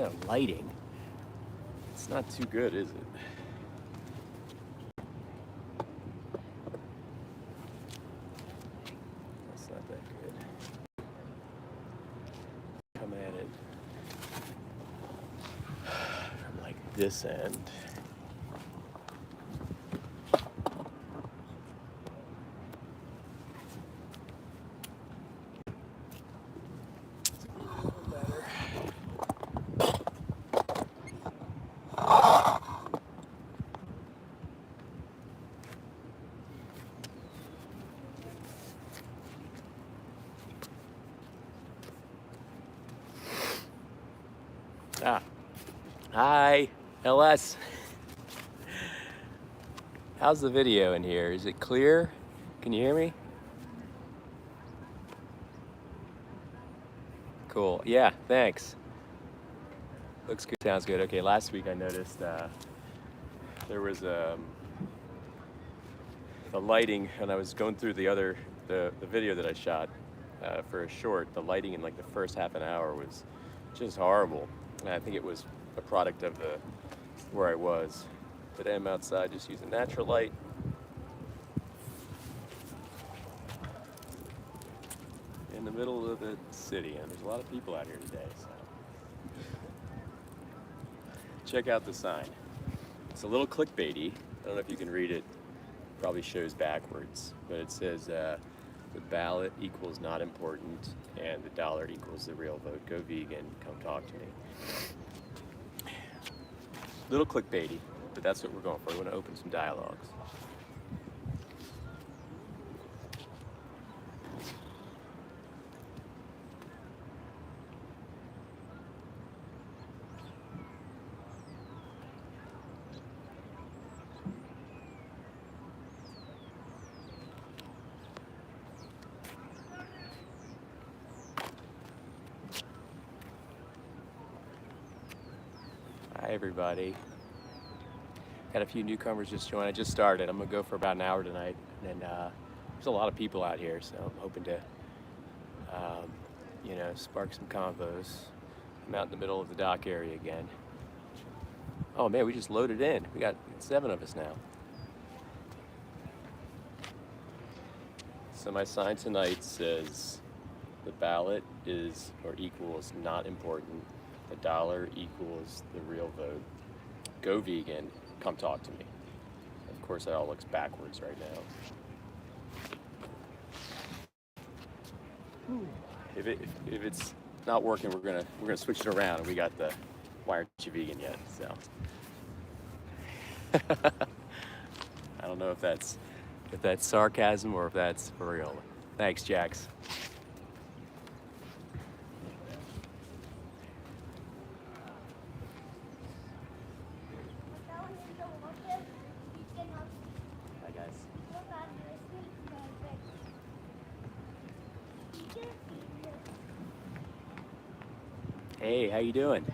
that lighting? It's not too good, is it? That's not that good. Come at it from like this end. Ah, hi, LS. How's the video in here? Is it clear? Can you hear me? Cool. Yeah, thanks. Looks good. Sounds good. Okay, last week I noticed there was the lighting, and I was going through the video that I shot for a short. The lighting in like the first half an hour was just horrible. And I think it was a product of where I was. Today I'm outside just using natural light. In the middle of the city, and there's a lot of people out here today, so check out the sign. It's a little clickbaity. I don't know if you can read it. Probably shows backwards, but it says the ballot equals not important and the dollar equals the real vote. Go vegan, come talk to me. Little clickbaity, but that's what we're going for. We want to open some dialogues. Hi everybody. Got a few newcomers just joined. I just started. I'm gonna go for about an hour tonight, and there's a lot of people out here, so I'm hoping to, spark some convos. I'm out in the middle of the dock area again. Oh man, we just loaded in. We got 7 of us now. So my sign tonight says the ballot is or equals not important. The dollar equals the real vote. Go vegan, come talk to me. Of course, that all looks backwards right now. If it's not working, we're gonna switch it around, and we got the why aren't you vegan yet? So I don't know if that's sarcasm or if that's for real. Thanks, Jax. Hey, how you doing?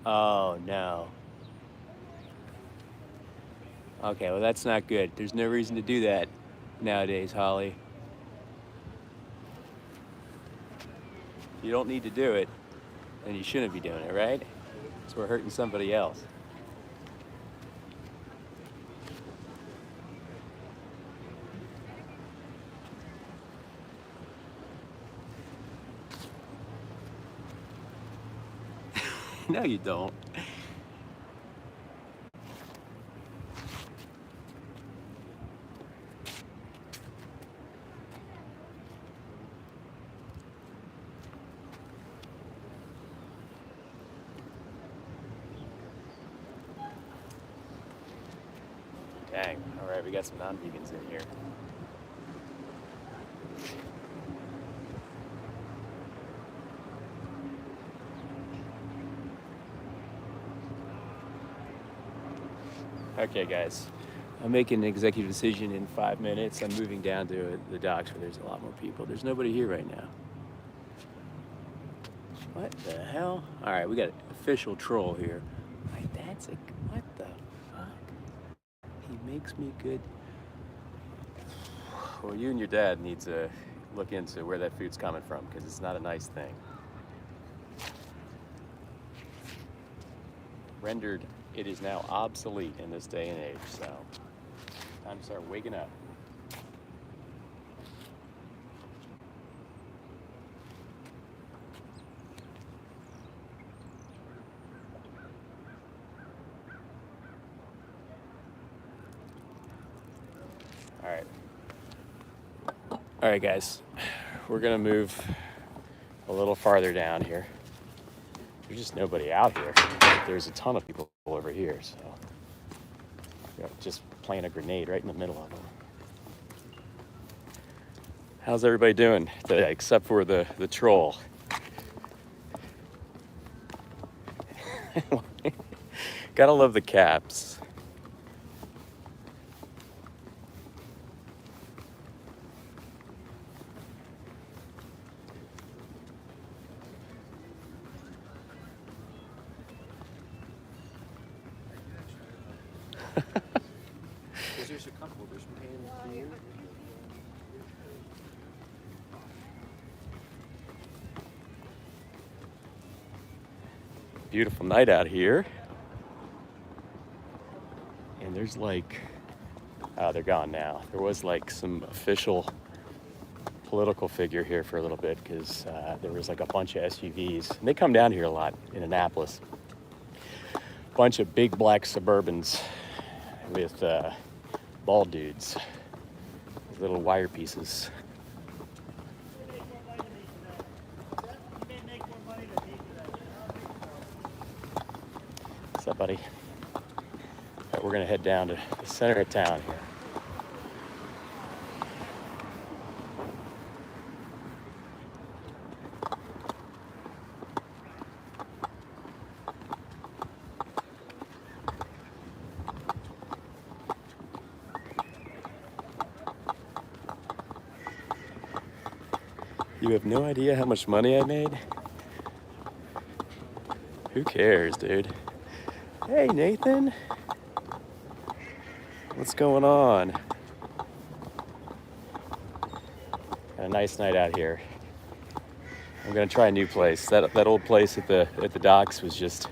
Oh no. Okay, well that's not good. There's no reason to do that nowadays, Holly. You don't need to do it, then you shouldn't be doing it, right? So we're hurting somebody else. No, you don't. Dang. All right, we got some non-vegans in here. Okay, guys. I'm making an executive decision in 5 minutes. I'm moving down to the docks where there's a lot more people. There's nobody here right now. What the hell? All right, we got an official troll here. Like, that's a, what the fuck? He makes me good. Well, you and your dad need to look into where that food's coming from, because it's not a nice thing. Rendered, it is now obsolete in this day and age, so time to start waking up. All right, guys, we're gonna move a little farther down here. There's just nobody out here. There's a ton of people over here, so just playing a grenade right in the middle of them. How's everybody doing today, except for the troll? Gotta love the caps. There's a couple. There's Pam here. Beautiful night out here. And there's like, oh, they're gone now. There was like some official political figure here for a little bit, because there was like a bunch of SUVs. And they come down here a lot in Annapolis. Bunch of big black Suburbans with bald dudes, little wire pieces. What's up, buddy? All right, we're gonna head down to the center of town here. You have no idea how much money I made? Who cares, dude? Hey, Nathan. What's going on? Got a nice night out here. I'm gonna try a new place. That old place at the docks was just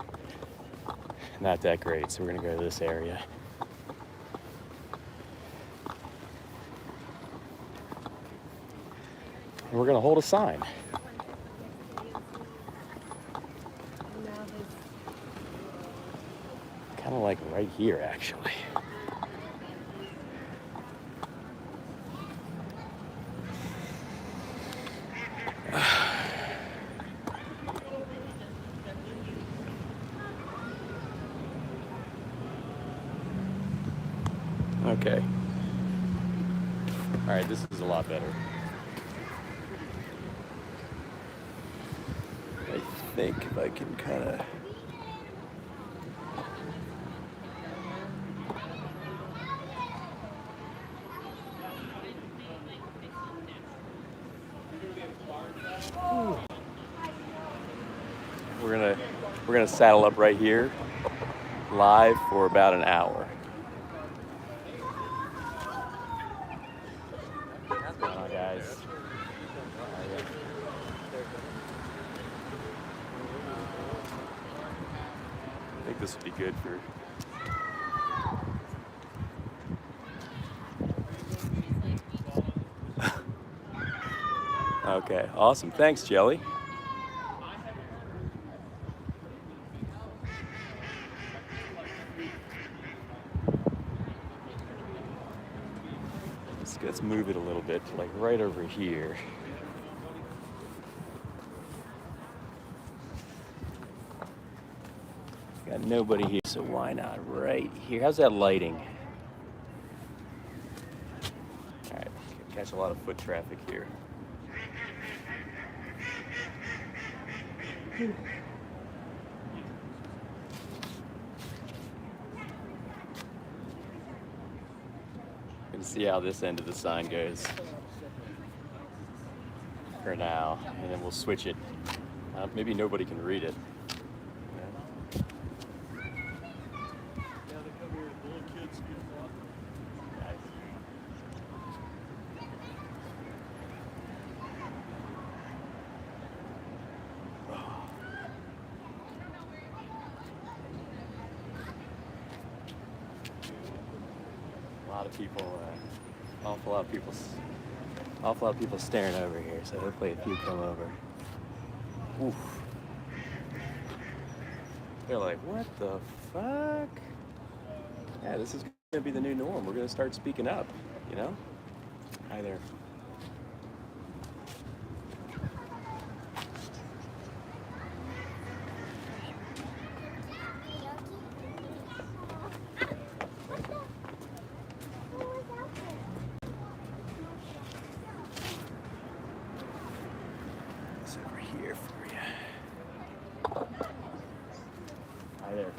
not that great, so we're gonna go to this area. And we're gonna hold a sign. Kind of like right here, actually. Okay. All right, this is a lot better. I think if I can kind of... We're gonna saddle up right here, live for about an hour. What's going on, guys? I think this would be good for... Okay, awesome. Thanks, Jelly. Let's move it a little bit, like right over here. Got nobody here, so why not right here? How's that lighting? All right, catch a lot of foot traffic here. see how this end of the sign goes for now, and then we'll switch it. Maybe nobody can read it. A lot of people, awful lot of people staring over here, so hopefully a few come over. Oof. They're like, what the fuck? Yeah, this is gonna be the new norm. We're gonna start speaking up, you know? Hi there. It's over here for you. Hi there.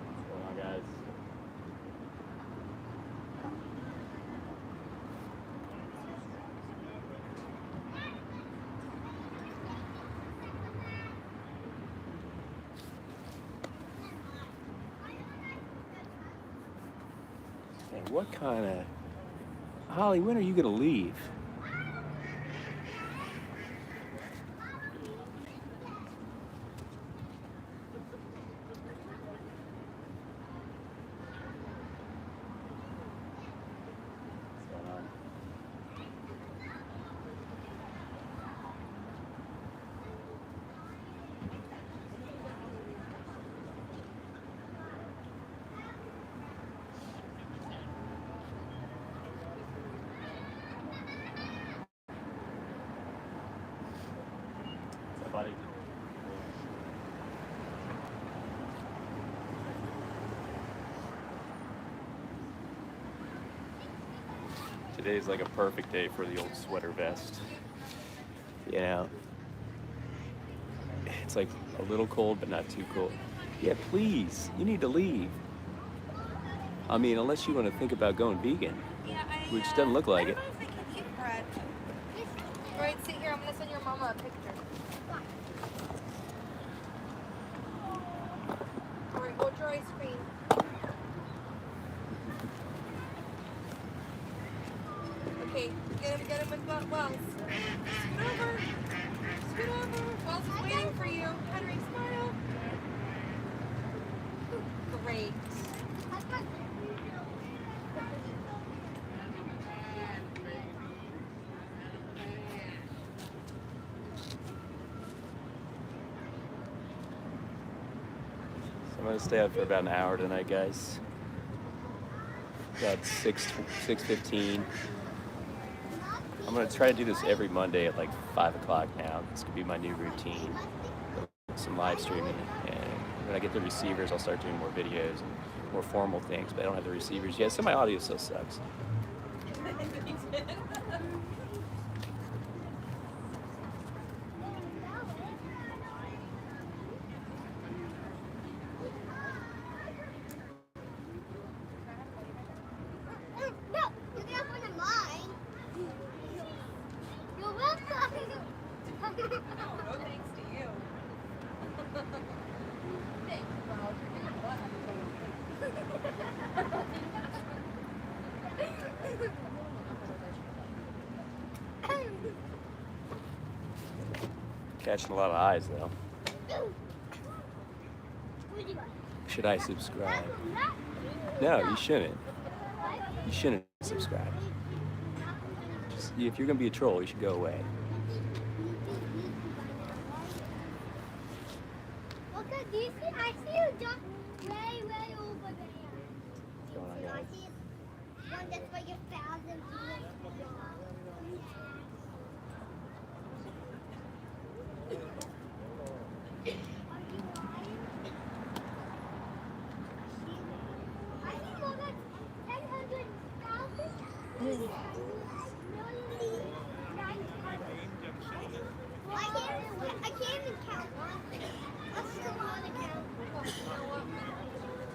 What's going on, guys? And what kind of... Holly, when are you gonna leave? What's going on? What's up, buddy? Today's like a perfect day for the old sweater vest. You know, it's like a little cold, but not too cold. Yeah, please, you need to leave. I mean, unless you want to think about going vegan, Yeah, which doesn't look like it. I don't know if I can eat bread. Alright, sit here. I'm gonna send your mama a picture. Alright, hold your ice cream. Okay, get him with Wells. Scoot over. Scoot over. Wells is waiting for you. Henry, smile. Great. So I'm gonna stay out for about an hour tonight, guys. About 6:15. I'm gonna try to do this every Monday at like 5 o'clock now. This could be my new routine. Some live streaming, and when I get the receivers, I'll start doing more videos and more formal things. But I don't have the receivers yet, so my audio still sucks. No, you got one of mine. You're welcome. No thanks to you. Thanks, Wells. You're getting butt. Catching a lot of eyes though. What do you want? Should I subscribe? No, you shouldn't. You shouldn't subscribe. Just, if you're gonna be a troll, you should go away. Okay, do you see? I see you just way, way over there. What's going on, I guys? see one that's like 1,000 feet. I can't even count one. Let's still want to count.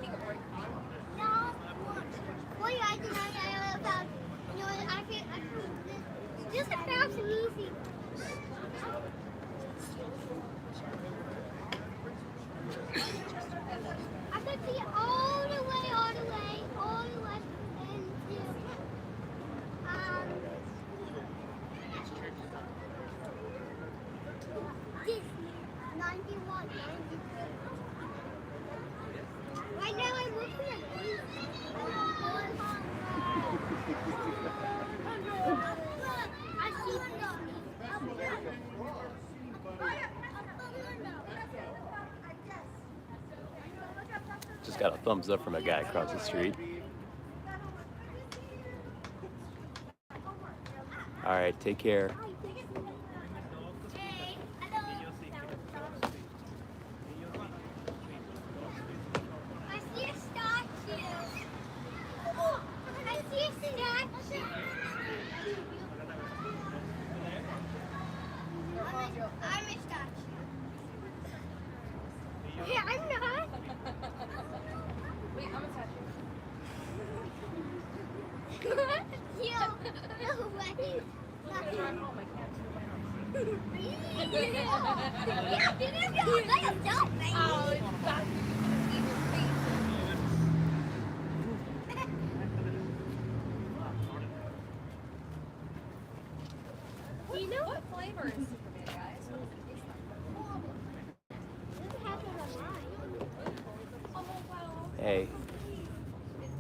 Take a break. No. Well, yeah, I did not know about. You know, I can't. Just a fast and easy. I could see it all the way, and this 91, 92. Right now I'm looking at these. I see Just got a thumbs up from a guy across the street. All right, take care. Hey, hello. I see a statue. I see a statue. I'm a statue. Yeah, I'm not. Wait, I'm a statue. You. No way. Oh, my cat's Oh, it's back in your face. You know What flavor is Superman, guys? Oh, wow. Hey,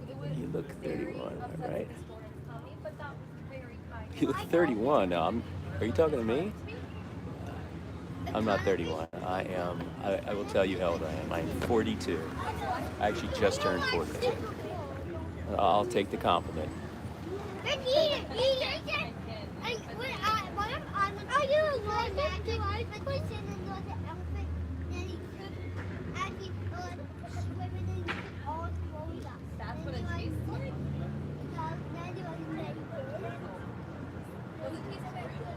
It was you look very 31, upsetting right? this morning, Tommy, but that was very kind. You look 31. Are you talking to me? I'm not 31. I will tell you how old I am. I am 42. I actually just turned 42. I'll take the compliment. That's what it tastes like? Does it taste very good?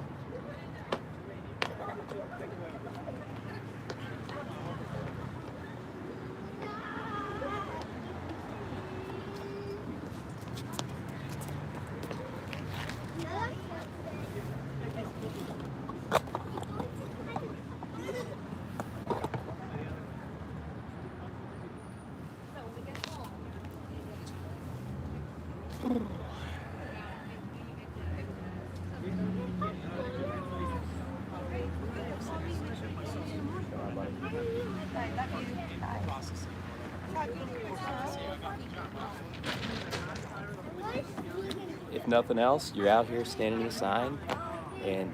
So when we get home, If nothing else, you're out here standing in the sign and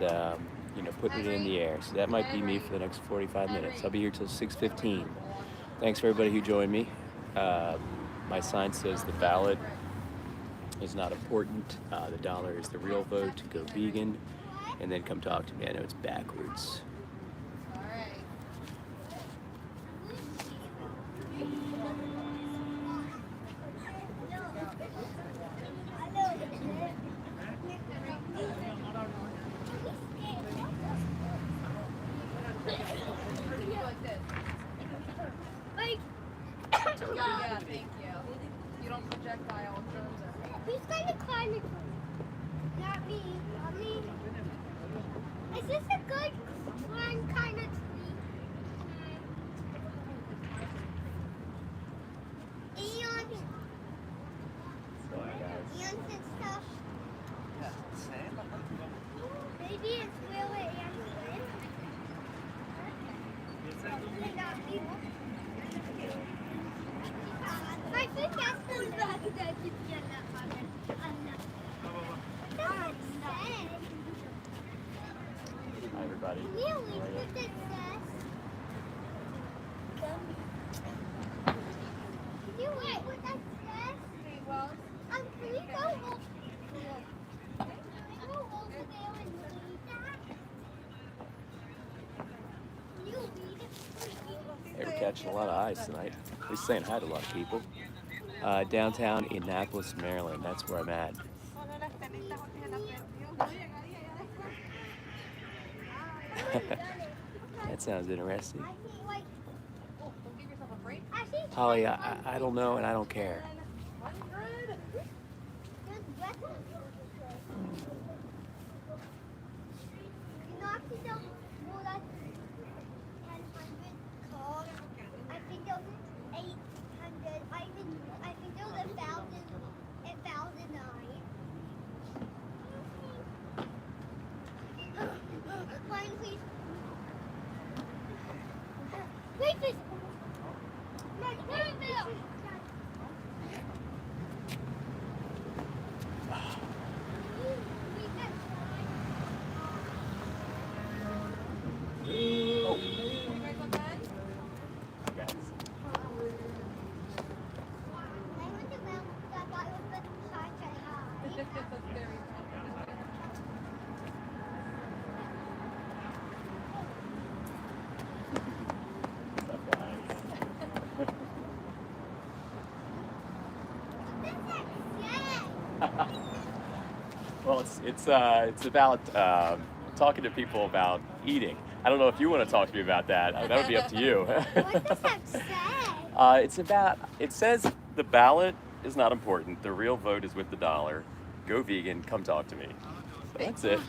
putting it in the air. So that might be me for the next 45 minutes. I'll be here till 6:15. Thanks for everybody who joined me. My sign says the ballot is not important. The dollar is the real vote. Go vegan, and then come talk to me. I know it's backwards. all right. You like this? Yeah, thank you. You don't projectile germs everywhere. Who's going to climb it? Not me. Not me. Is this a good climb kind of tree? Eon. Eon said stuff. Maybe it's where it ends with. Hopefully not people. I think that's the back that you get that one. Hi, everybody. Really, what it says. You wait, what that says? Okay, well, Can we go over? Go over there and read that? Can you read it? Hey, we're catching a lot of eyes tonight. We're saying hi to a lot of people. Downtown Annapolis, Maryland. That's where I'm at. That sounds interesting. I see, like, Oh, don't give yourself a break. I see. Holly, I don't know and I don't care. 100. There's weapons. You know, I think there's more than 1,000 cars. I think there's 800. I think there's 1,009. Fine, please. Wait, please. Wait, Bill. You guys want that? Guys. I went to Mount, I thought it was the sunshine high. That's very Well, it's about talking to people about eating. I don't know if you want to talk to me about that. That would be up to you. What does that say? It's about. It says the ballot is not important. The real vote is with the dollar. Go vegan. Come talk to me. That's it.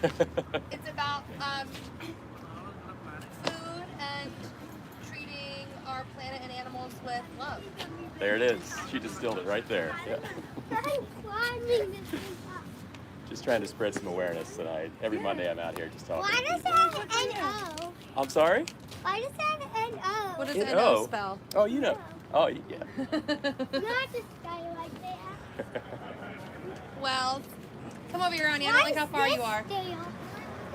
It's about food and treating our planet and animals with love. There it is. She distilled it right there. Yeah. I'm climbing this thing up. Just trying to spread some awareness tonight. Every Monday I'm out here just talking. Why to does people. it have an N-O? I'm sorry? Why does it have an N-O? What does N-O? NO spell? Oh, you know. Oh, yeah. Not this guy like that. Well, come over here, Ronnie. I don't like how far you are.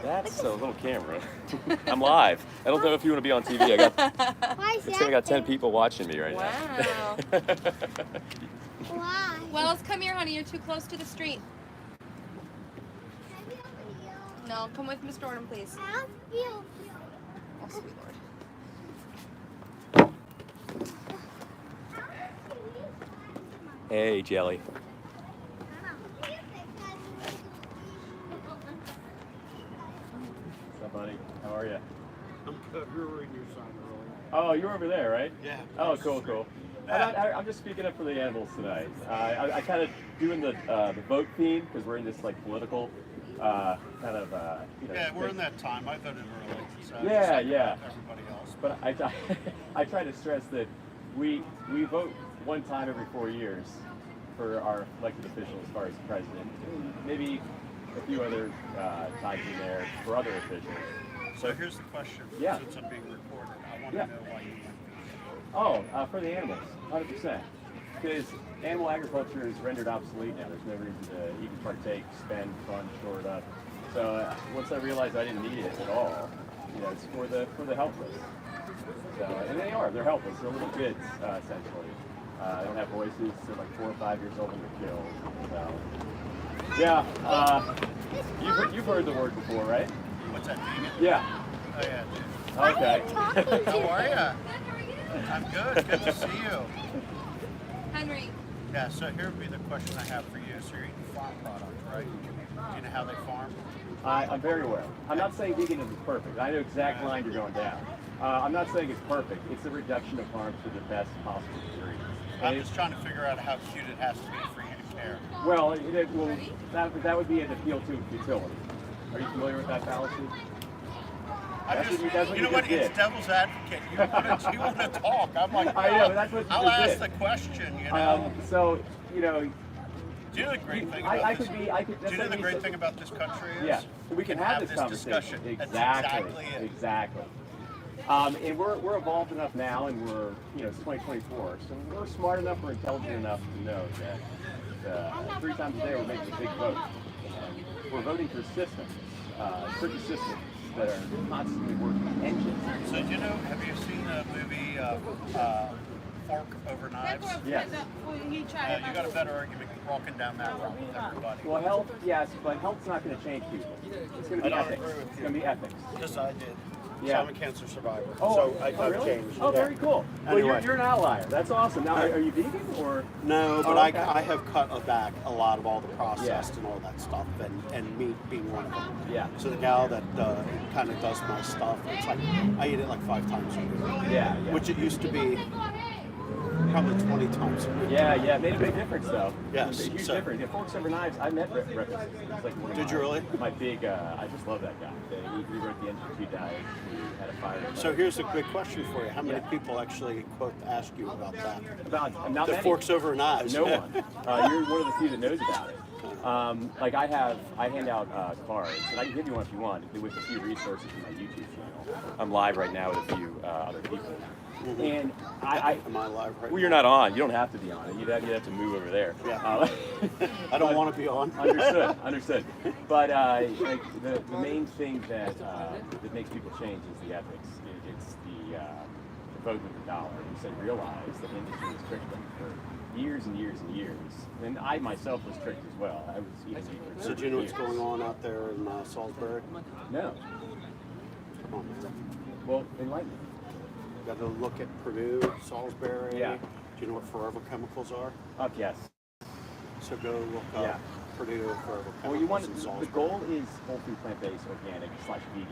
That's a little camera. I'm live. I don't know if you want to be on TV. I got 10 people watching me right Wow. now. Why? Wells, come here, honey. You're too close to the street. I feel you. No, come with Miss Jordan, please. I feel you. Oh, sweet Lord. Hey, Jelly. What's up, buddy? How are you? I'm good. We were reading your sign earlier. Oh, you're over there, right? Yeah. Oh, cool, cool. I'm just speaking up for the animals tonight. I kind of doing the vote theme because we're in this like political kind of you know. Yeah, we're in that time. I voted early. So Yeah, just like yeah. Everybody else. But I try to stress that we vote one time every 4 years for our elected officials as far as president. Maybe a few other times in there for other officials. So here's the question. Yeah. Since I'm being recorded, I want Yeah. to know why you went. Oh, for the animals, 100%. Because animal agriculture is rendered obsolete now. There's no reason to even partake, spend, fund, store it up. So once I realized I didn't need it at all, you know, it's for the helpless. So, and they're helpless. They're little kids, essentially. They don't have voices. They're like 4 or 5 years old when they're killed. So, yeah, you've heard the word before, right? What's that, vegan? Yeah. Oh, yeah, dude. Okay. How are you? I'm good. Good to see you. Henry. Yeah, so here would be the question I have for you. So you're eating farm products, right? Do you know how they farm? I'm very aware. I'm not saying veganism is perfect. I know exact line you're going down. I'm not saying it's perfect. It's a reduction of harm to the best possible degree. I'm And just trying to figure out how cute it has to be for you to care. that would be an appeal to futility. Are you familiar with that fallacy? That's what You know you what? just did. It's devil's advocate. You want to talk. I'm like, I know, that's what you I'll just ask did. the question, you know. So, you know, Do you know the great thing I about could this? be. I could. Do you know the great thing about this country is? Yeah, we can have this conversation. discussion. That's Exactly. exactly it. Exactly. And we're evolved enough now, and we're it's 2024, so we're smart enough, we're intelligent enough to know that 3 times a day we're making a big vote. We're voting for systems, certain systems that are constantly working engines. So have you seen the movie Fork Over Knives? Yes. He You got a better argument walking down that route with everybody. Well, health, yes, but health's not going to change people. It's going to I be don't ethics. agree with It's you. going to be ethics. Yes, I did. So Yeah. I'm a cancer survivor. Oh, so I've really? changed. Oh, yeah. very cool. Well, Anyway. you're an outlier. That's awesome. Now, are you vegan or? No, but Oh, okay. I have cut back a lot of all the processed and all that stuff, and meat being one of them. Yeah. So the gal that kind of does my stuff, it's like I eat it like 5 times a week. Yeah. Which it used to be probably 20 times a week. Yeah, it made a big difference though. Yes, A huge so- difference. Yeah, Forks Over Knives, I met Rick. It's like one of Did you really? My big, I just love that guy. He wrote the NG2 diet. He had a fire. So here's a quick question for you. How many Yeah. people actually quote ask you about that? About not The many. Forks Over Knives. No one. You're one of the few that knows about it. Like I hand out cards, and I can give you one if you want, with a few resources from my YouTube channel. I'm live right now with a few other people. And Am I live right well, you're not on. You don't have to be on it. You'd have to move over there. Yeah. I don't want to be on. Understood. But like the main thing that makes people change is the ethics. It's the vote with the dollar. You said realize that the industry has tricked them for years and years and years. And I myself was tricked as well. I was eating meat for So do you know what's going on out there in Salisbury? No. Come on, man. Well, enlighten me. Got to look at Purdue, Salisbury. Yeah. Do you know what Forever Chemicals are? Yes. So go look up Yeah. Purdue, Forever Chemicals Well, you want in the Salisbury. goal is whole food, plant-based, organic / vegan.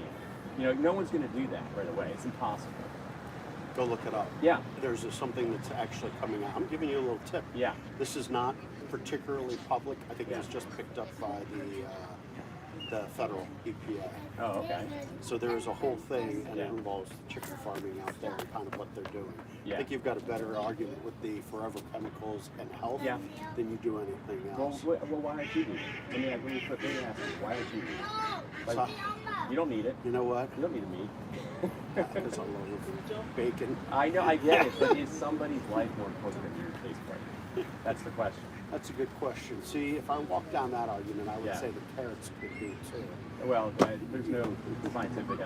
You know, no one's going to do that right away. It's impossible. Go look it up. Yeah. There's something that's actually coming out. I'm giving you a little tip. Yeah. This is not particularly public. I think it was Yeah. just picked up by the federal EPA. Oh, okay. So there is a whole thing, and Yeah. it involves chicken farming out there and kind of what they're doing. Yeah. I think you've got a better argument with the Forever Chemicals and health Yeah. than you do anything Well, else. why aren't you vegan? Let me ask you, why aren't you vegan? Like, So- you don't need it. You know what? You don't need the meat. Because I love bacon. I know, I get it, but is somebody's life more important than your taste bud? That's the question. That's a good question. See, if I walk down that argument, I would Yeah. say the carrots could be too. Well, there's no scientific.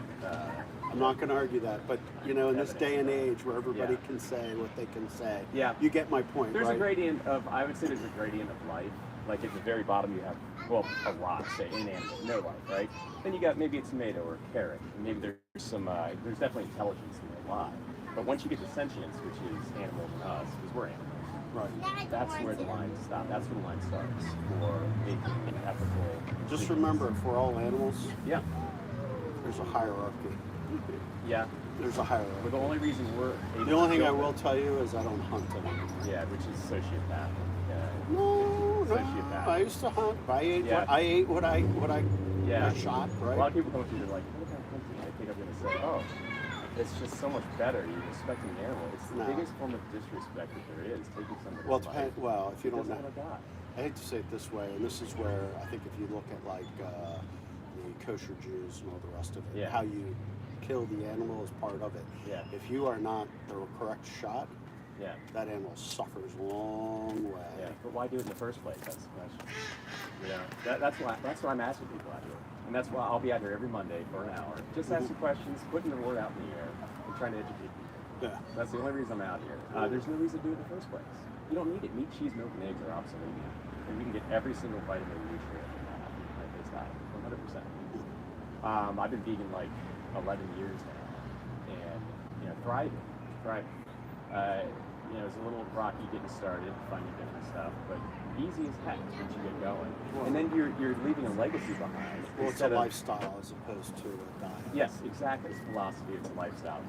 I'm not going to argue that, but you know, in this day and age where everybody Yeah. can say what they can say, Yeah. you get my point, There's right? a gradient of, I would say there's a gradient of life. Like at the very bottom you have, well, a rock, say, inanimate, no life, right? Then you got maybe a tomato or a carrot, and maybe there's some, there's definitely intelligence in their life. But once you get to sentience, which is animals and us, because we're animals, Right. that's where the line stops. That's where the line starts for making an ethical. Just decisions. remember, if we're all animals, Yeah, there's a hierarchy. yeah. There's a But hierarchy. the only reason we're able The only to thing I kill will them- tell you is I don't hunt anymore. yeah, which is sociopathic. No, Sociopath. I used to hunt. I ate Yeah. what I ate. What I Yeah. shot. A lot Right. of people come up to me, they're like, "What about hunting?" I think I'm going to say, "Oh, it's just so much better. You're respecting the animal. It's the No. biggest form of disrespect that there is, taking somebody's Well, life. well, if you don't Doesn't know, want to die. I hate to say it this way, and this is where I think if you look at like the kosher Jews and all the rest of it, Yeah. how you kill the animal is part of it. Yeah. If you are not the correct shot, Yeah, that animal suffers a long way. yeah. But why do it in the first place? That's the question. That's why I'm asking people out here, and that's why I'll be out here every Monday for an hour, just asking questions, putting the word out in the air, and trying to educate people. Yeah. That's the only reason I'm out here. There's no reason to do it in the first place. You don't need it. Meat, cheese, milk, and eggs are obsolete, and we can get every single vitamin and nutrient from that plant-based diet, 100%. I've been vegan like 11 years now, and thriving. It's a little rocky getting started, finding different stuff, but easy as heck once you get going. And then you're leaving a legacy behind. Well, it's a instead of- lifestyle as opposed to a diet. Yes, exactly. It's philosophy. It's a lifestyle.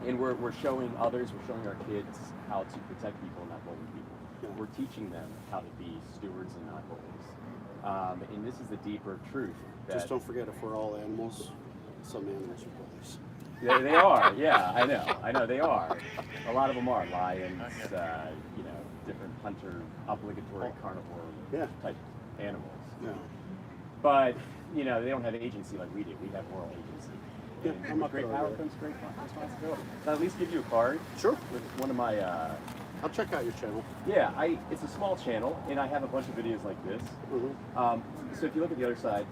And we're showing others, we're showing our kids how to protect people, not bully people. Yeah. We're teaching them how to be stewards and not bullies. And this is the deeper truth. That Just don't forget, if we're all animals, some animals are bullies. they are, yeah, I know, they are. A lot of them are lions, different hunter, obligatory carnivore Yeah. type animals. Yeah. But, they don't have agency like we do. We have moral agency. Yeah, And I'm with not great gonna power argue. comes great responsibility. Can I at least give you a card Sure. with one of my, I'll check out your channel. it's a small channel, and I have a bunch of videos like this. Mm-hmm. So if you look at the other side,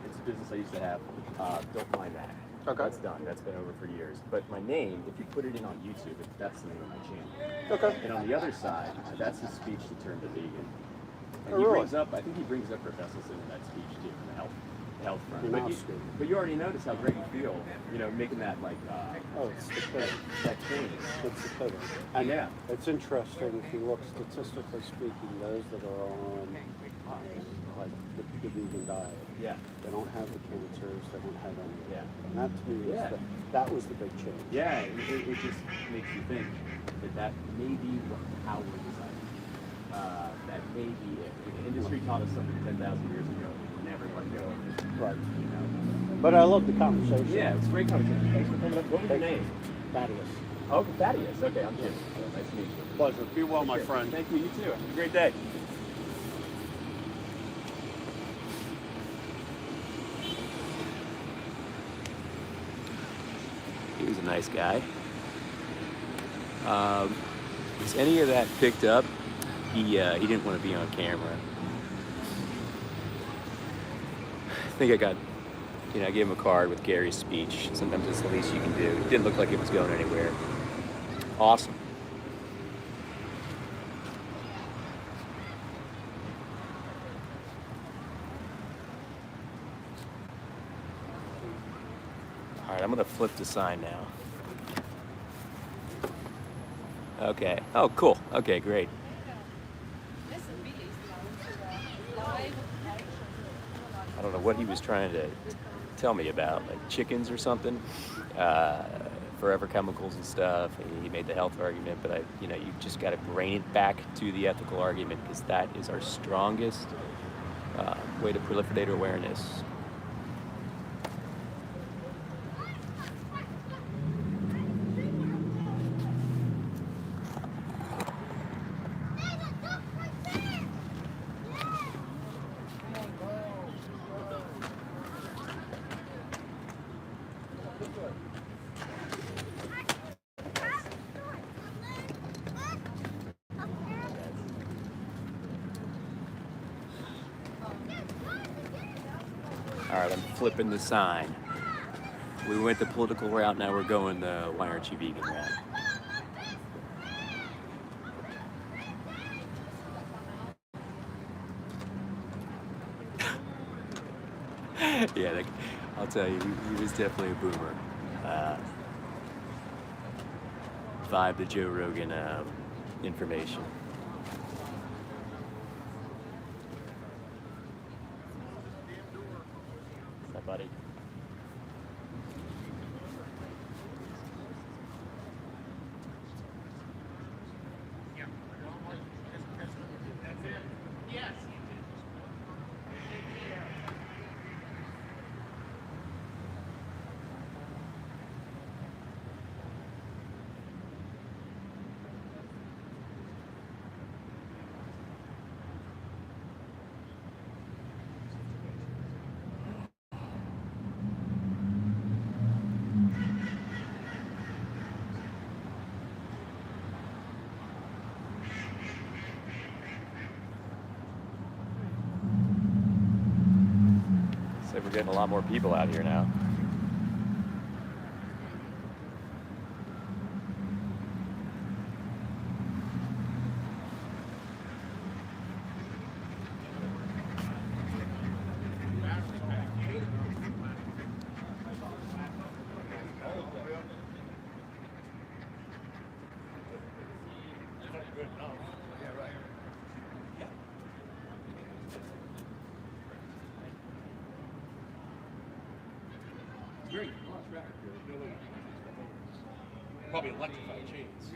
it's a business I used to have. Don't mind that. Okay. That's done. That's been over for years. But my name, if you put it in on YouTube, that's the name of my channel. Okay. And on the other side, that's his speech to turn to vegan. And Oh, he really? brings up, I think he brings up Professor in that speech too, in the health health front. You're But not you, screwed. but you already noticed how great you feel, you know, making that like Oh, it's the pivot. that change. It's the pivot. And Yeah. it's interesting if you look statistically speaking, those that are on like the vegan diet, Yeah. they don't have the cancers, they don't have any of Yeah. that. And that to me Yeah. is that was the big change. Yeah, it just makes you think that may be how we're designing. That may be it. The industry taught us something 10,000 years ago. Never let go of it. Right. You know? But I love the conversation. Yeah, it's a great conversation. Thanks for coming up. What was your name? Thaddeus. Oh, Thaddeus. Okay, I'm Jim. Nice to meet you. Pleasure. Be well, my Take care. friend. Thank you. You too. Have a great day. He was a nice guy. Was any of that picked up? He didn't want to be on camera. I think I got, I gave him a card with Gary's speech. Sometimes it's the least you can do. It didn't look like it was going anywhere. Awesome. All right, I'm gonna flip the sign now. Okay. Oh, cool. Okay, great. I don't know what he was trying to tell me about, like chickens or something, forever chemicals and stuff. He made the health argument, but you just got to bring it back to the ethical argument because that is our strongest way to proliferate awareness. All right, I'm flipping the sign. We went the political route, now we're going the why aren't you vegan route. Yeah, I'll tell you, he was definitely a boomer. Vibe the Joe Rogan information. What's up, buddy? So we're getting a lot more people out here now. Probably electrified chains.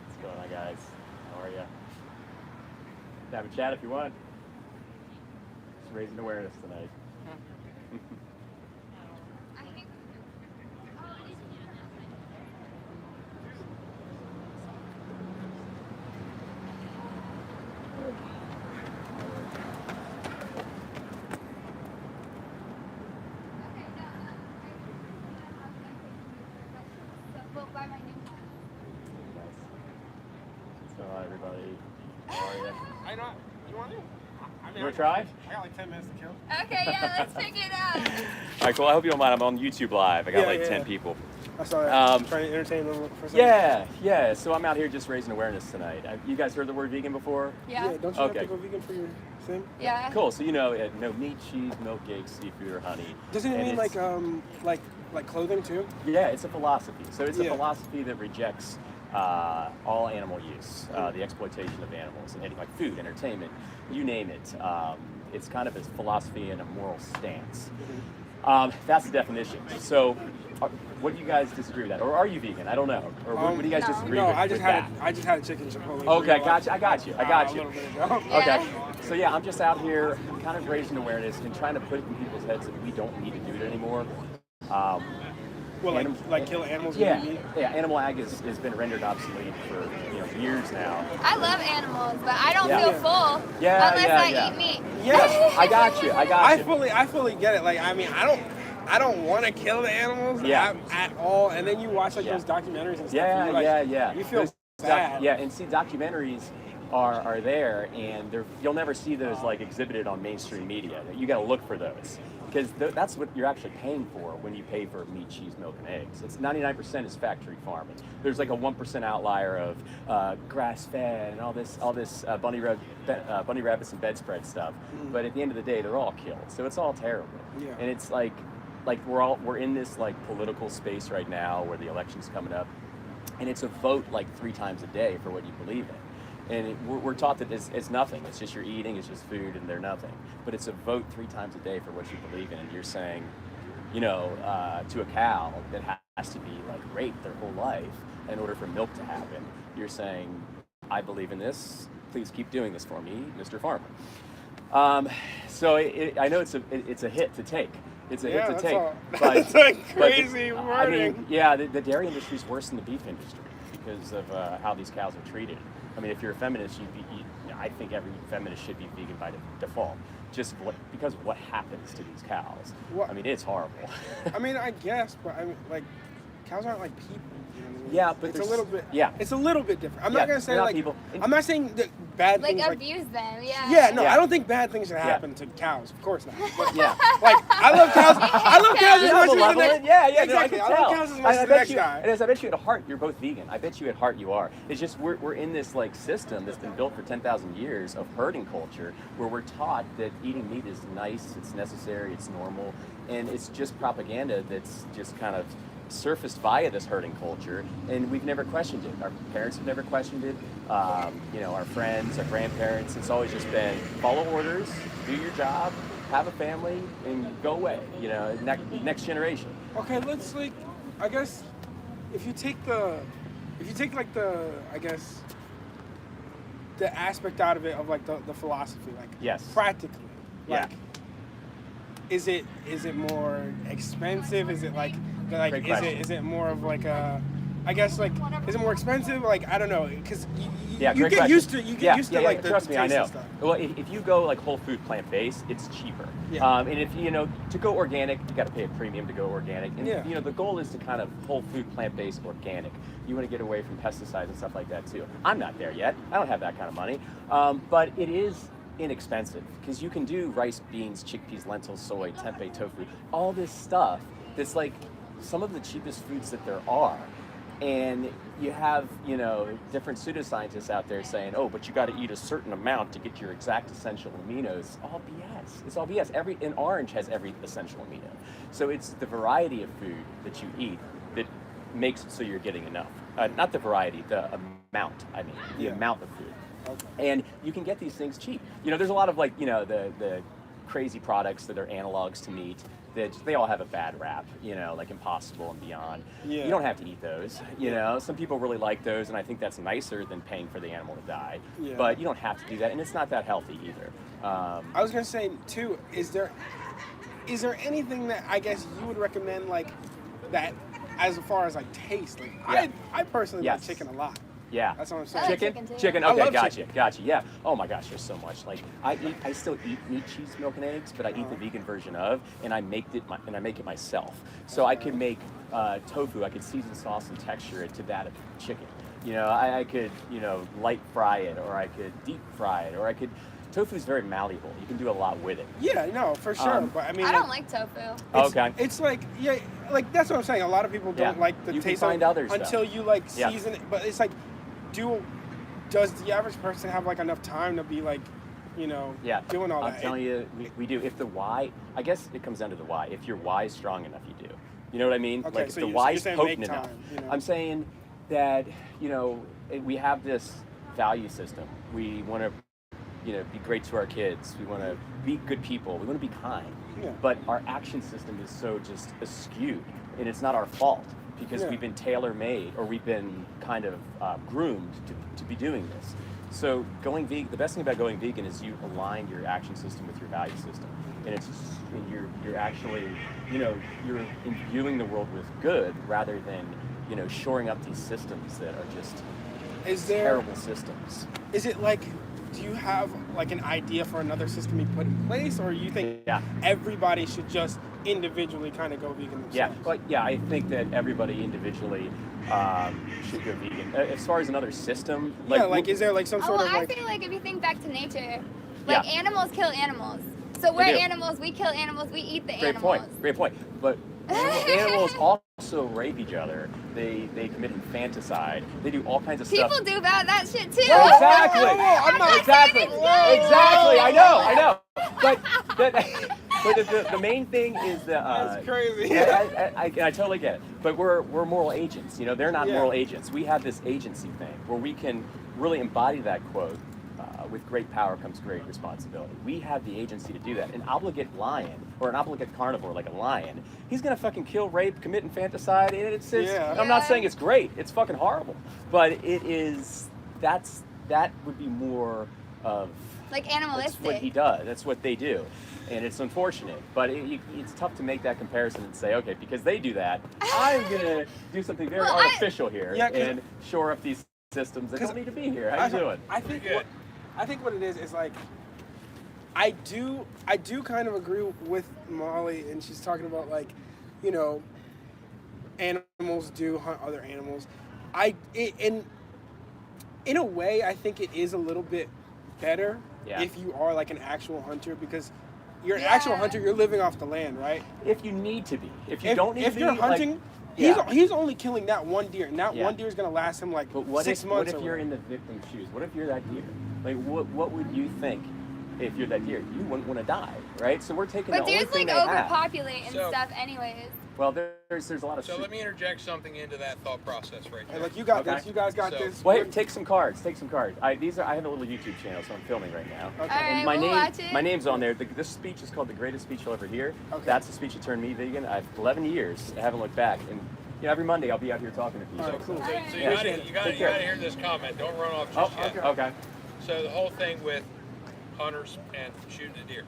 What's going on, guys? How are you? Have a chat if you want. Just raising awareness tonight. So, hi, everybody. How are you? I know. You want to? You want to try? I got like 10 minutes to kill. Okay, yeah, let's pick it up. All right, cool. I hope you don't mind. I'm on YouTube Live. I got Yeah, like yeah. 10 people. I saw that. Trying to entertain them for a second. Yeah. So I'm out here just raising awareness tonight. You guys heard the word vegan before? Yeah. Don't you Okay. have to go vegan for your thing? Yeah. Cool. So you know, no meat, cheese, milk, eggs, seafood, or honey. Doesn't it And mean it's- like clothing too? Yeah, it's a philosophy. So it's a Yeah. philosophy that rejects all animal use, the exploitation of animals, and like food, entertainment, you name it. It's kind of a philosophy and a moral stance. That's the definition. So, what do you guys disagree with that, or are you vegan? I don't know. Or what do you guys No. disagree No, with? I just with had that? I just had a chicken chipotle. Okay, burrito, gotcha. I got you. I got a you. little bit ago. Yeah. Okay. So yeah, I'm just out here kind of raising awareness and trying to put it in people's heads that we don't need to do it anymore. Well, Anim- like kill animals. Yeah, and eat meat. yeah. Animal ag has been rendered obsolete for years now. I love animals, but I don't Yeah. feel full Yeah, unless yeah, I yeah. eat meat. Yeah. I got you. I fully get it. Like, I mean, I don't want to kill the animals Yeah. at all. And then you watch like Yeah. those documentaries and stuff. Yeah, and you're like, yeah. You feel Those bad. Yeah, and see, documentaries are there, and you'll never see those like exhibited on mainstream media. You got to look for those because that's what you're actually paying for when you pay for meat, cheese, milk, and eggs. It's 99% is factory farming. There's like a 1% outlier of grass-fed and all this bunny rabbits and bedspread stuff. But at the end of the day, they're all killed. So it's all terrible. Yeah. And it's like we're in this like political space right now where the election's coming up. And it's a vote like 3 times a day for what you believe in. And we're taught that it's nothing. It's just you're eating, it's just food, and they're nothing. But it's a vote 3 times a day for what you believe in. And you're saying, to a cow that has to be like raped their whole life in order for milk to happen, you're saying, I believe in this. Please keep doing this for me, Mr. Farmer. So I know it's a hit to take. It's a hit to that's take. all. But, That's like but crazy I wording. mean, yeah, the dairy industry is worse than the beef industry because of how these cows are treated. I mean, if you're a feminist, I think every feminist should be vegan by default, just because of what happens to these cows. Well- I mean, it's horrible. I mean, I guess, but I mean, like, cows aren't like people. You know what I mean? Yeah, but it's a there's- little bit. yeah. it's a little bit different. I'm Yeah, not gonna say they're not like people. I'm not saying that bad Like things. abuse them, yeah. Yeah, no, Yeah. I don't think bad things should Yeah. happen to cows. Of course not. But, Yeah. like, I love cows. I love cows as Yeah, much as the malevolent. next. Yeah, no, exactly. I I can love tell. cows as much as the bet next you, guy. And as I bet you at heart, you're both vegan. I bet you at heart you are. It's just we're in this like system that's been built for 10,000 years of herding culture, where we're taught that eating meat is nice, it's necessary, it's normal, and it's just propaganda that's just kind of surfaced via this herding culture, and we've never questioned it. Our parents have never questioned it. Our friends, our grandparents. It's always just been follow orders, do your job, have a family, and go away. Next generation. Okay, let's like, I guess, if you take like the, I guess, the aspect out of it of like the philosophy, like Yes. practically, Yeah. like, is it more expensive? Is it like Great question. is it more of like a, I guess like, is it more expensive? Like, I don't know, because Yeah, you great get question. used to like the trust me, I taste and know. stuff. Well, if you go like whole food plant based, it's cheaper. Yeah. And if to go organic, you got to pay a premium to go organic. And Yeah. the goal is to kind of whole food plant based organic. You want to get away from pesticides and stuff like that too. I'm not there yet. I don't have that kind of money. But it is inexpensive because you can do rice, beans, chickpeas, lentils, soy, tempeh, tofu, all this stuff that's like some of the cheapest foods that there are. And you have, different pseudoscientists out there saying, oh, but you got to eat a certain amount to get your exact essential aminos. It's all BS. It's all BS. An orange has every essential amino. So it's the variety of food that you eat that makes it so you're getting enough. Not the variety, the amount, the Yeah. amount of food. Okay. And you can get these things cheap. There's a lot of like, the crazy products that are analogs to meat that they all have a bad rap, like Impossible and Beyond. Yeah. You don't have to eat those, Some people really like those, and I think that's nicer than paying for the animal to die. Yeah. But you don't have to do that, and it's not that healthy either. I was gonna say too, is there anything that I guess you would recommend like that as far as like taste? Like Yeah. I personally Yes. like chicken a lot. Yeah. That's what I'm I saying. like Chicken? chicken, too. I Okay, love gotcha. Yeah. Oh my gosh, there's so much. Like I still eat meat, cheese, milk, and eggs, but I eat the vegan version of, and I make it myself. So I could make tofu. I could season sauce and texture it to that of chicken. I could light fry it, or I could deep fry it, or I could. Tofu's very malleable. You can do a lot with it. Yeah, no, for sure. But I mean, I don't like tofu. it's, Okay. It's like like that's what I'm saying. A lot of people don't Yeah. like the You can taste find of other it stuff. until you like Yeah. season it. But it's like, does the average person have like enough time to be like, Yeah, doing all I'm that? telling you, we do. If the why, I guess it comes down to the why. If your why is strong enough, you do. You know what I mean? Okay, Like so if the you're why is saying potent make enough. time, I'm saying that we have this value system. We want to be great to our kids. We want to be good people. We want to be kind. Yeah. But our action system is so just skewed, and it's not our fault because Yeah. we've been tailor-made or we've been kind of groomed to be doing this. So going vegan, the best thing about going vegan is you align your action system with your value system, and you're actually you're imbuing the world with good rather than shoring up these systems that are just terrible systems. Is it like, do you have like an idea for another system you put in place, or you think Yeah. everybody should just individually kind of go vegan Yeah, themselves? I think that everybody individually should go vegan. As far as another system, Is there like some sort of I like? feel like if you think back to nature, like Yeah. animals kill animals. So we're do. animals, we kill animals, we eat the Great animals. point. Great point. But animals also rape each other. They commit infanticide. They do all kinds of stuff. People do that shit too. Yeah, exactly. I'm not exactly. saying it's not. Exactly. I know. But the main thing is that That's crazy. I totally get it. But we're moral agents. They're not Yeah. moral agents. We have this agency thing where we can really embody that quote. With great power comes great responsibility. We have the agency to do that. An obligate lion or an obligate carnivore like a lion, he's gonna fucking kill, rape, commit infanticide. Yeah. I'm not Yeah. saying it's great. It's fucking horrible. But it is. That would be more of. Like That's animalistic. what he does. That's what they do, and it's unfortunate. But it's tough to make that comparison and say, okay, because they do that, I'm gonna do something very Well, artificial here Yeah, 'cause- and shore up these systems that 'cause don't need to be here. How you doing? I think what it is like, I do kind of agree with Molly, and she's talking about like, animals do hunt other animals. In a way, I think it is a little bit better Yeah. if you are like an actual hunter, because you're an Yeah. actual hunter. You're living off the land, right? If you need to be, if you don't need if to you're be, hunting, yeah. he's only killing that one deer, and that Yeah. one deer is gonna last him like But what 6 if months. what if or you're whatever. in the victim's shoes? What if you're that deer? Like what would you think if you're that deer? You wouldn't want to die, right? So we're taking But the only deers thing like they have. overpopulate and So- stuff anyways. Well, there's a lot of. So let me interject something into that thought process right Hey, there. look, you got Okay. this. You guys got So- this. Well, here, take some cards. Take some cards. I have a little YouTube channel, so I'm filming right now. Okay. All right, And my we'll watch it. my name's on there. This speech is called "The Greatest Speech You'll Ever Hear." Okay. That's the speech that turned me vegan. I've 11 years. I haven't looked back, and every Monday I'll be out here talking to people. All right, cool. So you Yeah. gotta Take care. hear this comment. Don't run off Oh, just yet. okay. So the whole thing with hunters and shooting a deer.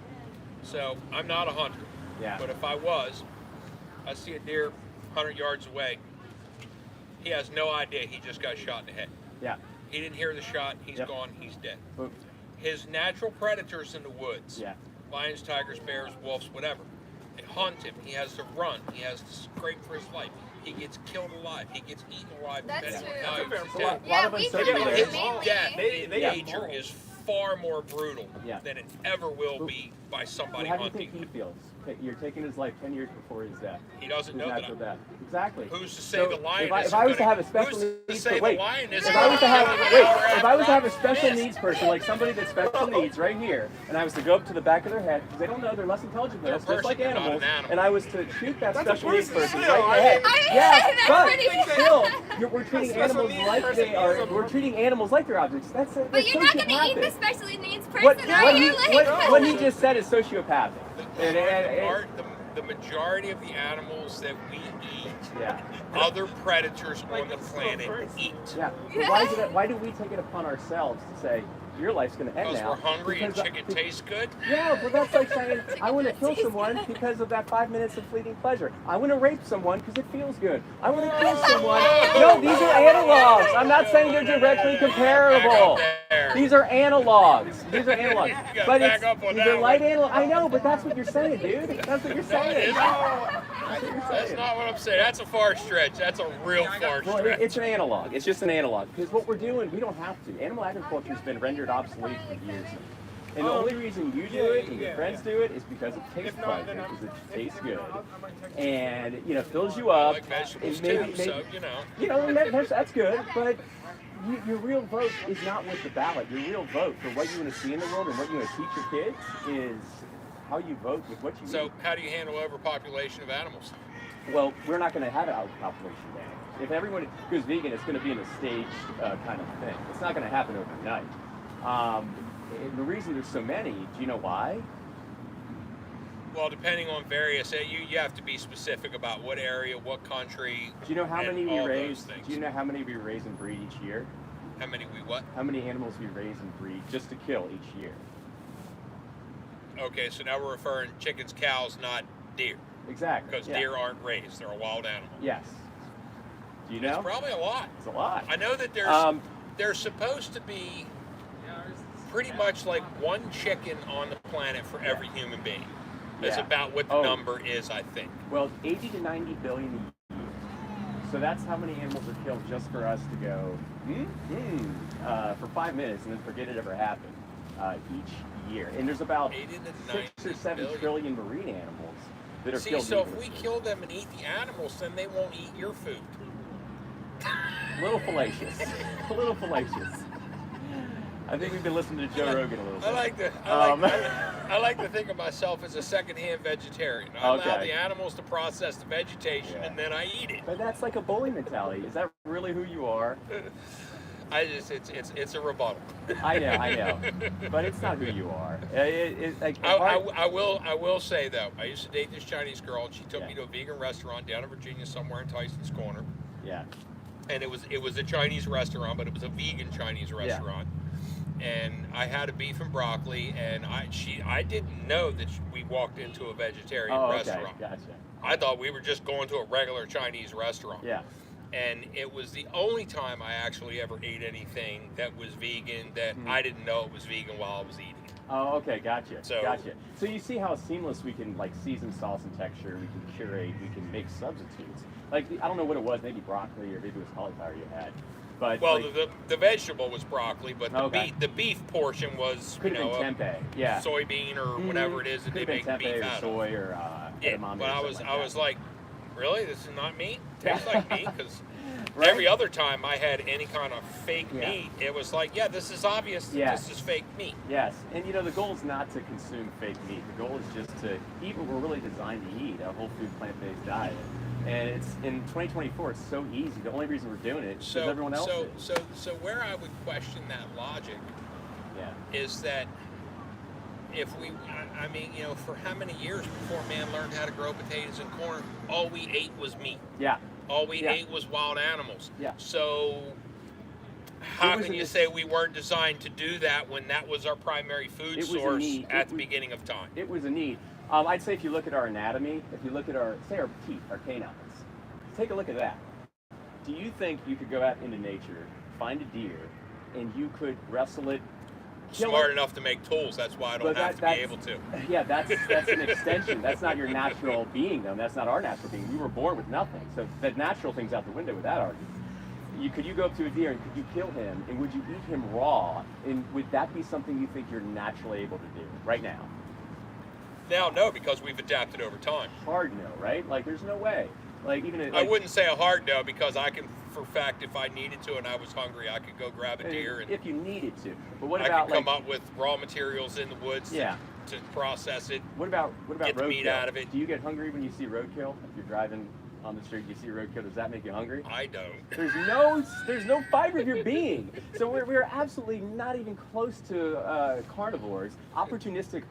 So I'm not a hunter. Yeah. But if I was, I see a deer 100 yards away. He has no idea he just got shot in the head. Yeah. He didn't hear the shot. He's Yep. gone. He's dead. But, His natural predators in the woods, yeah. lions, tigers, bears, wolves, whatever, they hunt him. He has to run. He has to scrape for his life. He gets killed alive. He gets eaten alive. That's depending true. on how he was A lot dead. Yeah, of we uncertainty hunt there. His mainly. death in Yeah. nature is far more brutal Yeah. than it ever will be by somebody How do you hunting think he him. feels? You're taking his life 10 years before his death. He doesn't His know that. natural death. Exactly. Who's to say So the lion if I isn't was to gonna- have a special who's to needs say the wait, lion isn't if I was to gonna have kill an wait, hour if I was to have a after special this? needs person, like somebody that's special needs right here, and I was to go up to the back of their head, because they don't know, they're less intelligent than They're us, a just like person, they're not animals, an animal. and I was to shoot that That's a special needs person person still, right in the head. I Yeah, mean, but that's pretty still, we're treating special animals needs like person they are. is a We're treating animals like they're objects. That's it. But you're not gonna eat the specially needs person, What are you? what he just said is sociopathic. The majority of the animals that we eat, Yeah. other predators on the planet eat. Yeah. But why do we take it upon ourselves to say your life's going to end Because now? we're hungry and Because, chicken tastes good. Yeah, but that's like saying I want to kill someone because of that 5 minutes of fleeting pleasure. I want to rape someone because it feels good. I want to kill someone. No, these are analogs. I'm not saying they're directly comparable. Back up there. These are analogs. These are analogs. You gotta But back it's up on they're that light one. analog. I know, but that's what you're saying, dude. That's what you're saying. That's not what I'm saying. That's a far stretch. That's a real far Well, stretch. it's an analog. It's just an analog. Because what we're doing, we don't have to. Animal agriculture has been rendered obsolete for years. And the only reason you do yeah, it and your yeah, friends yeah. do it is because it tastes If not, pleasure, then because it if tastes not, good, I might text you. and you know fills you I up. like vegetables and maybe, too, maybe, so you know. you know, and that's good, but your real vote is not with the ballot. Your real vote for what you want to see in the world and what you want to teach your kids is how you vote with what you So eat. how do you handle overpopulation of animals? Well, we're not going to have an overpopulation damage. If everyone goes vegan, it's going to be in a staged kind of thing. It's not going to happen overnight. And the reason there's so many, do you know why? Well, depending on various, you have to be specific about what area, what country. Do you know how and many we all raise? those things. Do you know how many we raise and breed each year? How many we what? How many animals we raise and breed just to kill each year? Okay, so now we're referring chickens, cows, not deer, Exactly. because yeah. deer aren't raised; they're a wild animal. Yes. Do you It's know? probably a lot. It's a lot. I know that there's supposed to be pretty much like one chicken on the planet for every human being. That's Yeah. about what the Oh. number is, I think. Well, 80 to 90 billion a year. So that's how many animals are killed just for us to go for 5 minutes and then forget it ever happened each year. And there's about 80 to 6 or 7 billion. trillion marine animals that are See, killed. so if we needlessly. kill them and eat the animals, then they won't eat your food. A little fallacious. A little fallacious. I think we've been listening to Joe Rogan a little bit. I like to think of myself as a second-hand vegetarian. I allow Okay. the animals to process the vegetation, Yeah. and then I eat it. But that's like a bully mentality. Is that really who you are? It's a rebuttal. I know. But it's not who you are. I will say though, I used to date this Chinese girl, and she took Yeah. me to a vegan restaurant down in Virginia, somewhere in Tyson's Corner, Yeah. and it was a Chinese restaurant, but it was a vegan Chinese restaurant. And I had a beef and broccoli, and I didn't know that we walked into a vegetarian Oh, okay. restaurant. Gotcha. I thought we were just going to a regular Chinese restaurant. Yeah. And it was the only time I actually ever ate anything that was vegan that Mhm. I didn't know it was vegan while I was eating it. Oh, okay, gotcha. So- Gotcha. So you see how seamless we can like season sauce and texture, we can curate, we can make substitutes. Like I don't know what it was, maybe broccoli or maybe it was cauliflower you had. But Well, like, the vegetable was broccoli, but Okay. the beef portion was could have been tempeh. Yeah. soybean or whatever it is that Could they have been make tempeh beef or out of. soy or Yeah, edamame but or I something was like that. like, really, this is not meat? Tastes like meat because Right? every other time I had any kind of fake Yeah. meat, it was like, yeah, this is obvious that Yeah. this is fake meat. Yes, and you know the goal is not to consume fake meat. The goal is just to eat what we're really designed to eat, a whole food plant-based diet. And it's in 2024, it's so easy. The only reason we're doing it is because everyone else is. So where I would question that logic Yeah. is that if we, I mean, you know, for how many years before man learned how to grow potatoes and corn, all we ate was meat. Yeah. All we Yeah. ate was wild animals. Yeah. So how was can a you mis- say we weren't designed to do that when that was our primary food It was a source need. at It the was- beginning of time? It was a need. I'd say if you look at our anatomy, if you look at our teeth, our canines, take a look at that. Do you think you could go out into nature, find a deer, and you could wrestle it, kill Smart it? enough to make tools. That's why I don't But have to be that's- able to. Yeah, that's an extension. That's not your natural being, though. That's not our natural being. We were born with nothing. So that natural thing's out the window with that argument. Could you go up to a deer and could you kill him? And would you eat him raw? And would that be something you think you're naturally able to do right now? Now, no, because we've adapted over time. Hard no, right? Like there's no way. Like even I wouldn't say a hard no because I can, for fact, if I needed to and I was hungry, I could go grab a deer and if you needed to. But what I about could come like? up with raw materials in the woods Yeah. to process it. What about get the roadkill? meat out of it. Do you get hungry when you see roadkill? If you're driving on the street, you see roadkill. Does that make you hungry? I don't. There's no fiber of your being. So we're absolutely not even close to carnivores. Opportunistic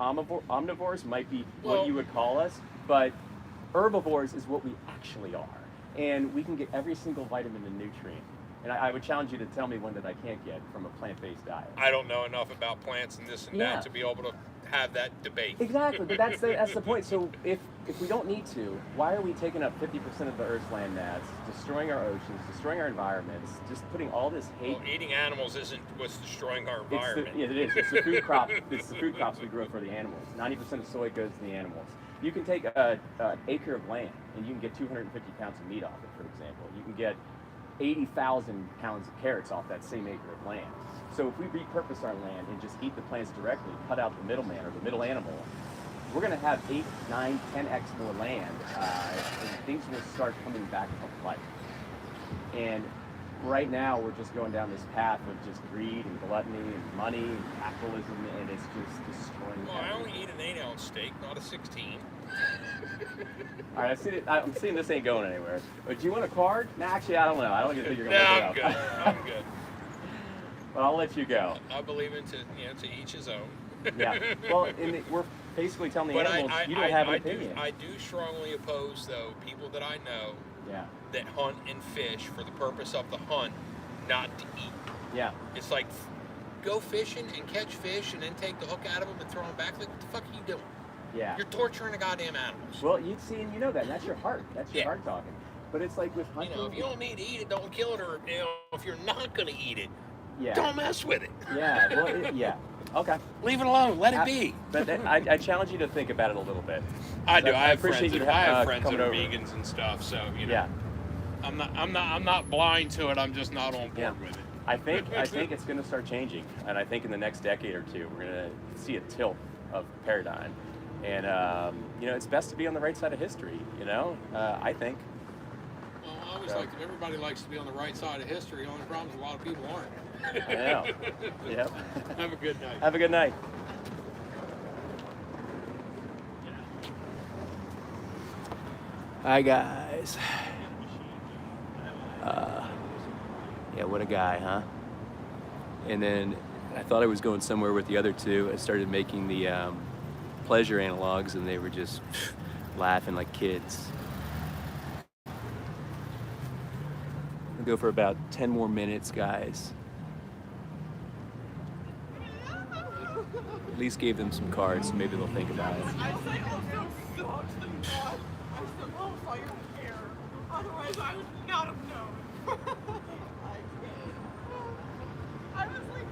omnivores might be Well- what you would call us, but herbivores is what we actually are. And we can get every single vitamin and nutrient. And I would challenge you to tell me one that I can't get from a plant-based diet. I don't know enough about plants and this and Yeah. that to be able to have that debate. Exactly, but that's the point. So if we don't need to, why are we taking up 50% of the Earth's land mass, destroying our oceans, destroying our environments, just putting all this hate? Well, eating animals isn't what's destroying our It's the, environment. yeah, it is. It's the food crop. It's the food crops we grow for the animals. 90% of soy goes to the animals. You can take an acre of land and you can get 250 pounds of meat off it, for example. You can get 80,000 pounds of carrots off that same acre of land. So if we repurpose our land and just eat the plants directly, cut out the middleman or the middle animal, we're going to have 8, 9, 10x more land, and things will start coming back to life. And right now, we're just going down this path of just greed and gluttony and money and capitalism, and it's just destroying. Well, I only eat an 8-ounce steak, not a 16. All right, I'm seeing this ain't going anywhere. But do you want a card? Nah, actually, I don't know. I don't think you're No, going to I'm make good. it up. I'm good. But I'll let you go. I believe in to each his own. Yeah. Well, we're basically telling the animals you don't have an opinion. I do strongly oppose, though, people that I know Yeah. that hunt and fish for the purpose of the hunt, not to eat. Yeah. It's like, go fishing and catch fish and then take the hook out of them and throw them back. Like, what the fuck are you doing? Yeah. You're torturing the goddamn animals. Well, you see, and you know that. And that's your heart. That's your Yeah. heart talking. But it's like with hunting. If you don't need to eat it, don't kill it. Or if you're not gonna eat it, yeah. don't mess with it. Yeah. Well, yeah. Okay. Leave it alone. Let it be. But I challenge you to think about it a little bit. I do. So I have appreciate friends. you I have friends that coming are over. vegans and stuff. So Yeah. I'm not blind to it. I'm just not on board Yeah. with it. I think it's going to start changing, and I think in the next decade or two we're going to see a tilt of paradigm, and it's best to be on the right side of history. I think. Well, I always like that everybody likes to be on the right side of history. The only problem is a lot of people aren't. I know. Yep. Have a good night. Have a good night. Hi guys. Yeah, what a guy, huh? And then I thought I was going somewhere with the other two. I started making the pleasure analogs, and they were just laughing like kids. I'll go for about 10 more minutes, guys. At least gave them some cards, so maybe they'll think about it. I said, oh, so sucks and God. I said, oh, I saw your hair. Otherwise, I would not have known. I was like,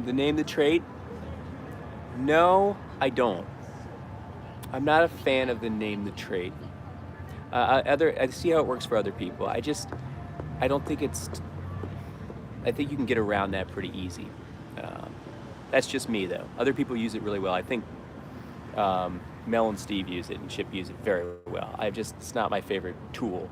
The name the trait? No, I don't. I'm not a fan of the name the trait. I see how it works for other people. I don't think I think you can get around that pretty easy. That's just me, though. Other people use it really well. I think Mel and Steve use it, and Chip use it very well. It's not my favorite tool.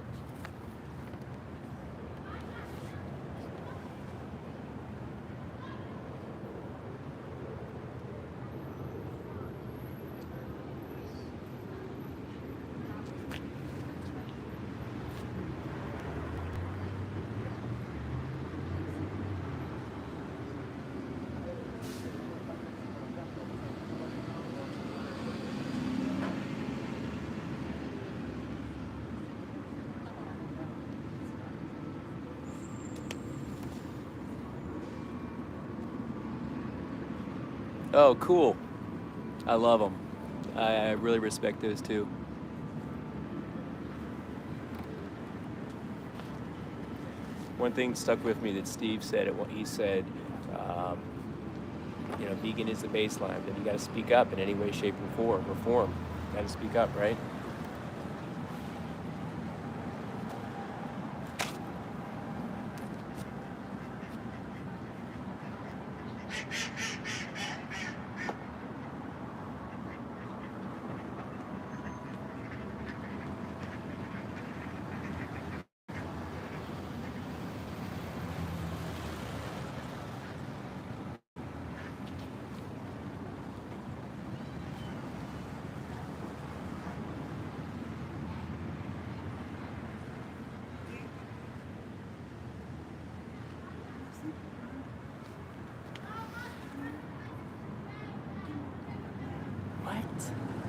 Oh, cool. I love them. I really respect those two. One thing stuck with me that Steve said, he said, vegan is the baseline, then you got to speak up in any way, shape, or form. You got to speak up, right?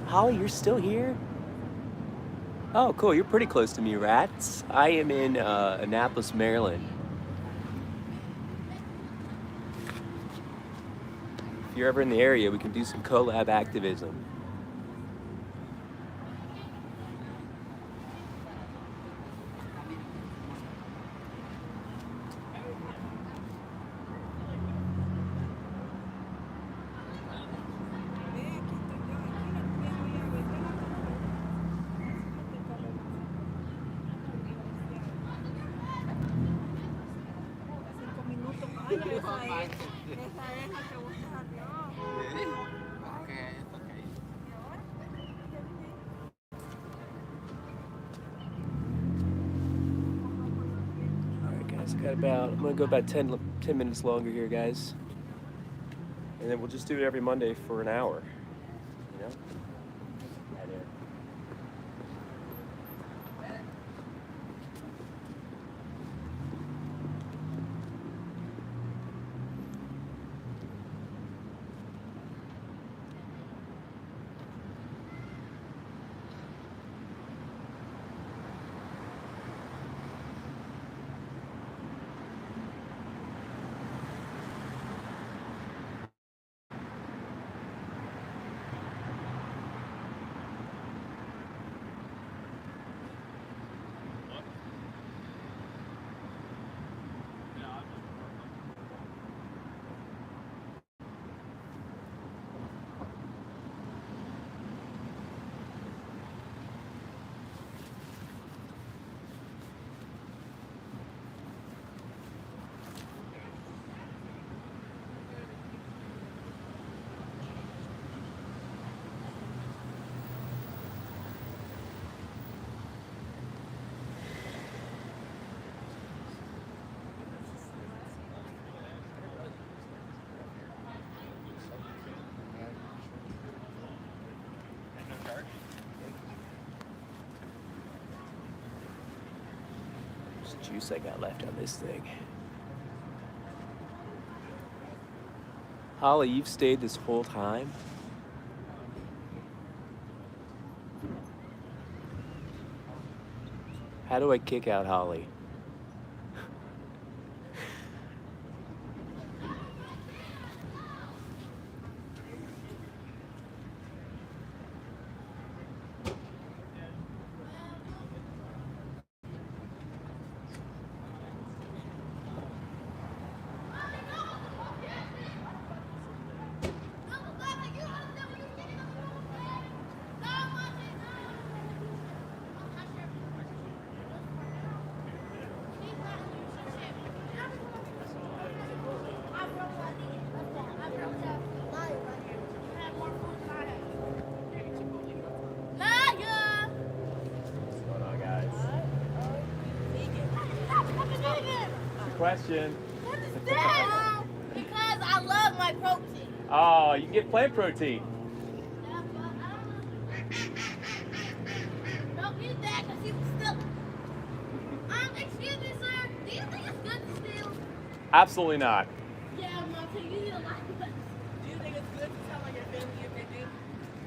Holly, you're still here? Oh, cool. You're pretty close to me, rats. I am in Annapolis, Maryland. If you're ever in the area, we can do some collab activism. Alright guys, I'm gonna go about 10 minutes longer here, guys. And then we'll just do it every Monday for an hour. You know? There's juice I got left on this thing. Holly, you've stayed this whole time? How do I kick out Holly? Question. Because I love my protein. Oh, you can get plant protein. Don't eat that because you can still. Excuse me, sir. Do you think it's good to steal? Absolutely not. Yeah, Monty, you need a lot of. Do you think it's good to tell on your family if they do?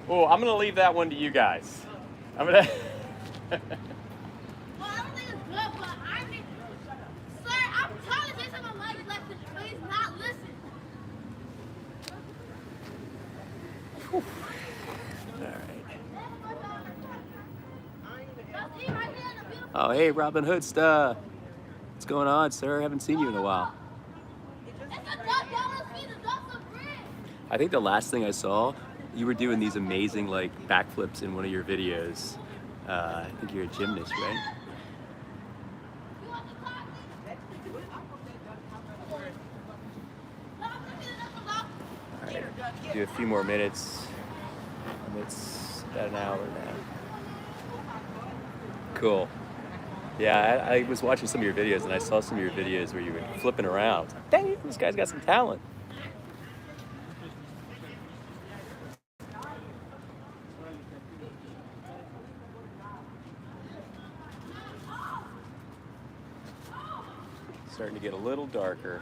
Oh, I'm gonna leave that one to you guys. I'm gonna. Well, I don't think it's good, but I think. Sir, I'm trying to say something about life lesson. Please not listen. Oh, hey, Robin Hood stuff. What's going on, sir? Haven't seen you in a while. I think the last thing I saw, you were doing these amazing like backflips in one of your videos. I think you're a gymnast, right? All right, do a few more minutes. It's about an hour now. Cool. Yeah, I was watching some of your videos and I saw some of your videos where you were flipping around. I was like, dang it, this guy's got some talent. Starting to get a little darker.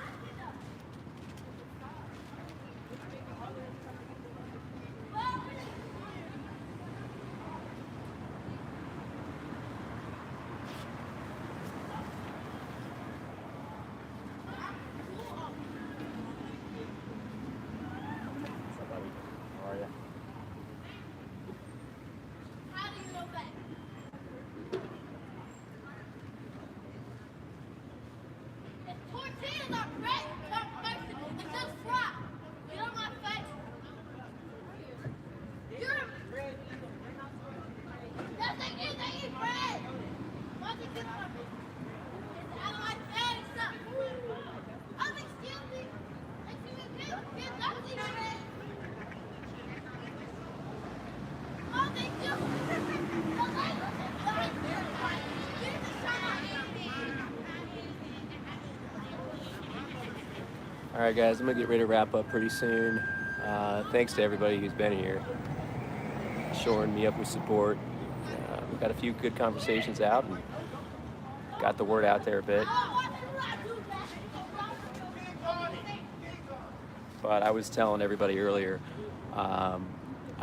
Tortillas are ready. All right, guys, I'm gonna get ready to wrap up pretty soon. Thanks to everybody who's been here, shoring me up with support. We got a few good conversations out and got the word out there a bit. But I was telling everybody earlier, I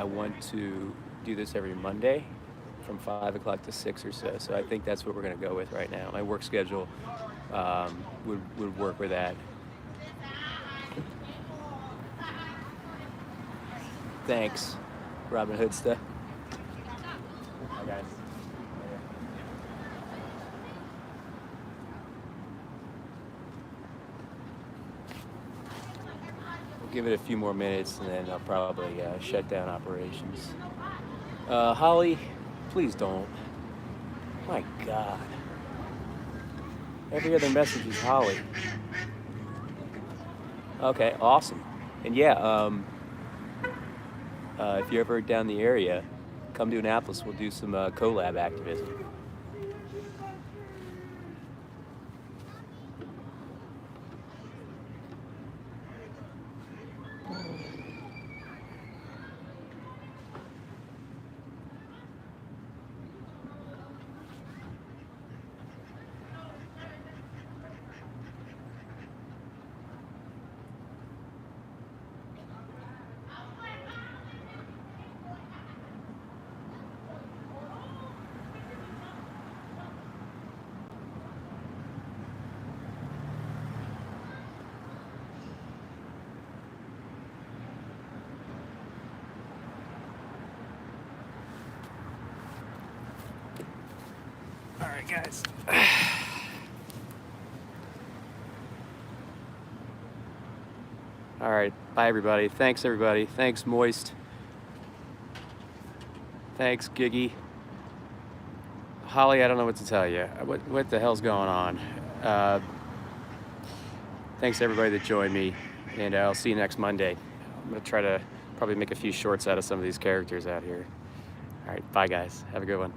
want to do this every Monday from 5 o'clock to 6 or so. So I think that's what we're going to go with right now. My work schedule would work with that. Thanks, Robin Hoodsta. Hi, guys. We'll give it a few more minutes and then I'll probably shut down operations. Holly, please don't. My God. Every other message is Holly. Okay, awesome. And yeah, if you're ever down the area, come to Annapolis. We'll do some collab activism. All right, guys. All right, bye everybody. Thanks everybody. Thanks Moist. Thanks Giggy. Holly, I don't know what to tell you. What the hell's going on? Thanks to everybody that joined me, and I'll see you next Monday. I'm gonna try to probably make a few shorts out of some of these characters out here. All right, bye guys. Have a good one.